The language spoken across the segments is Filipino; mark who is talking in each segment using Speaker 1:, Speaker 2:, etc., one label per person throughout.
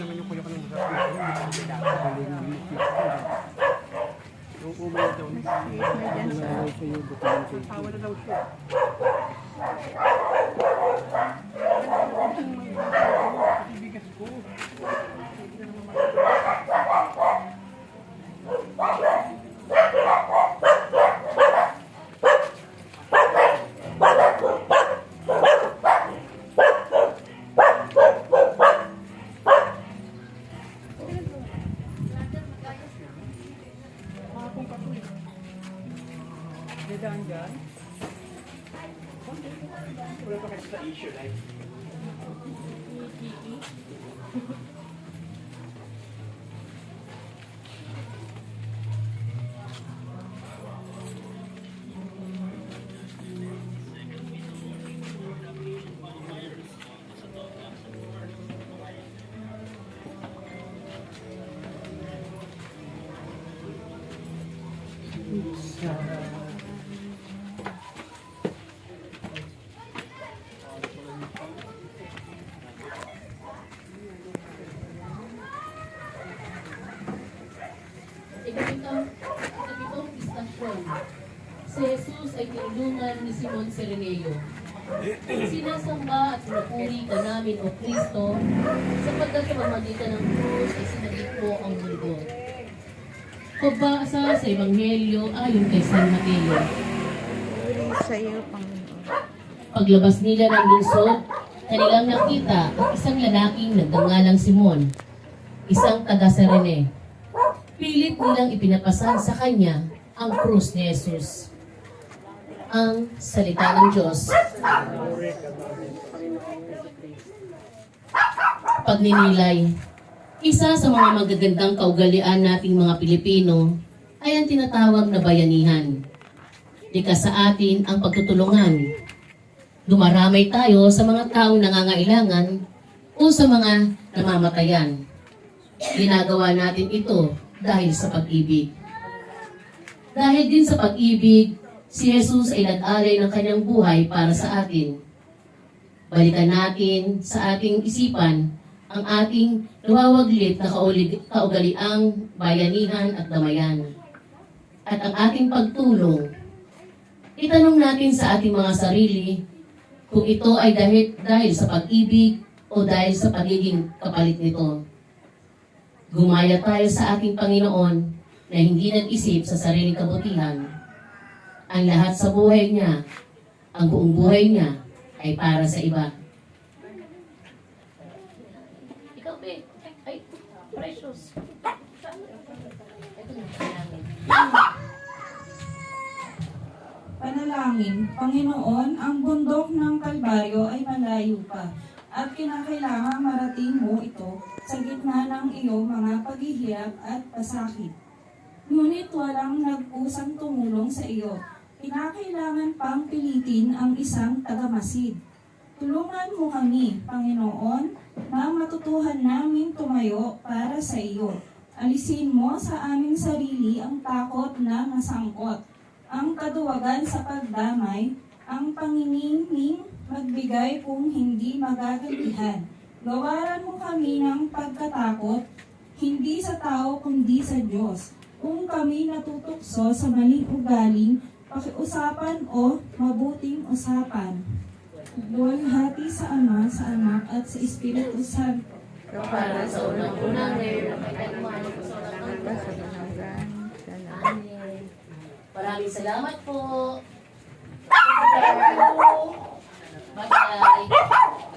Speaker 1: naman yung kuya ko ng masarap. Yung umay daw. Tawa na daw siya. Ibigas ko. Daan dyan. Wala pa kasi sa issue, like.
Speaker 2: Ikapitong istasyon. Si Jesus ay tinulungan ni Simon Sireneo. Sinasamba at pinupuri ka namin, O Kristo, sapagkat sa pamamagitan ng krus ay sinagip mo ang mundo. Pagbasa sa Ebanghelyo ayon kay San Mateo.
Speaker 3: Sa iyo, Panginoon.
Speaker 2: Paglabas nila ng lungsod, kanilang nakita ang isang lalaking nagngangalang Simon, isang taga-Sirene. Pilit nilang ipinapasan sa kanya ang krus ni Jesus. Ang salita ng Diyos. Pagninilay. Isa sa mga magagandang kaugalian nating mga Pilipino ay ang tinatawag na bayanihan. Likas sa atin ang pagtutulungan. Dumaramay tayo sa mga taong nangangailangan o sa mga namamatayan. Ginagawa natin ito dahil sa pag-ibig. Dahil din sa pag-ibig, si Jesus ay nag-alay ng kanyang buhay para sa atin. Balikan natin sa ating isipan ang ating nawawaglit na kaugaliang bayanihan at damayan. At ang ating pagtulong, itanong natin sa ating mga sarili kung ito ay dahil sa pag-ibig o dahil sa pagiging kapalit nito. Gumaya tayo sa ating Panginoon na hindi nag-isip sa sariling kabutihan. Ang lahat sa buhay niya, ang buong buhay niya, ay para sa iba. Ikaw, be. Ay, precious. Ito na,
Speaker 4: Panalangin, Panginoon, ang bundok ng Kalbaryo ay malayo pa at kinakailangan marating mo ito sa gitna ng iyong mga paghihirap at pasakit. Ngunit walang nagpusang tumulong sa iyo. Kinakailangan pang pilitin ang isang tagamasid. Tulungan mo kami, Panginoon, na matutuhan namin tumayo para sa iyo. Alisin mo sa aming sarili ang takot na masangkot, ang kaduwagan sa pagdamay, ang pangingining magbigay kung hindi magagantihan. Gawaran mo kami ng pagkatakot, hindi sa tao kundi sa Diyos. Kung kami natutukso sa maling ugaling, pakiusapan o mabuting usapan. Luwalhati sa Ama, sa Anak at sa Espiritu Santo.
Speaker 2: para sa unang-unang ngayon na kailangan sa Amen. Maraming salamat po. Bye-bye.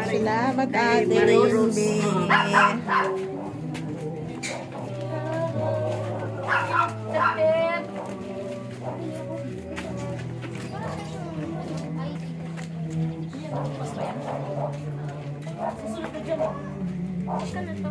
Speaker 3: Salamat, Ate Lindy.
Speaker 2: Susunod ka dyan. Huwag ka na to.